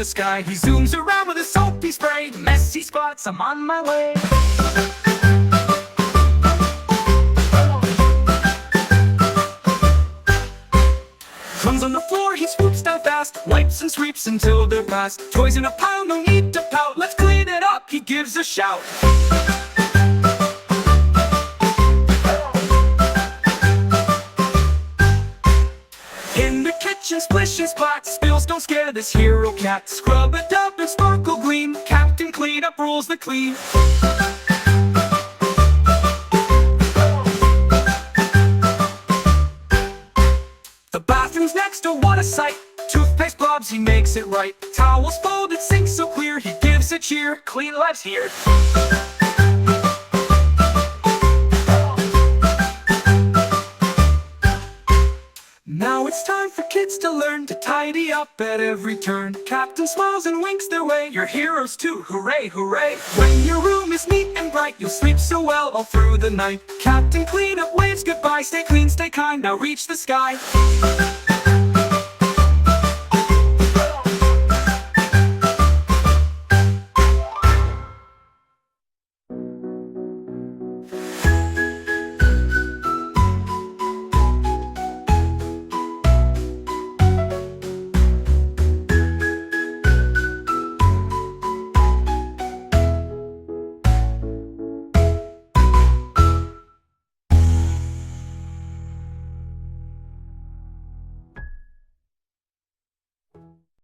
the sky. He zooms around with a soapy spray. Messy spots, I'm on my way. Crumbs on the floor, he swoops down fast. Wipes and sweeps until they're past. Toys in a pile, no need to pout. Let's clean it up, he gives a shout. In the kitchen, splish and splat. Spills don't scare this hero cat. Scrub it up and sparkle gleam. Captain Cleanup rules the clean. The bathroom's next door, what a sight. Toothpaste blobs, he makes it right. Towels folded, sink so clear. He gives a cheer, clean life's here. Now it's time for kids to learn to tidy up at every turn. Captain smiles and winks their way. You're heroes too, hooray, hooray. When your room is neat and bright, you'll sleep so well all through the night. Captain Cleanup waves goodbye. Stay clean, stay kind, now reach the sky.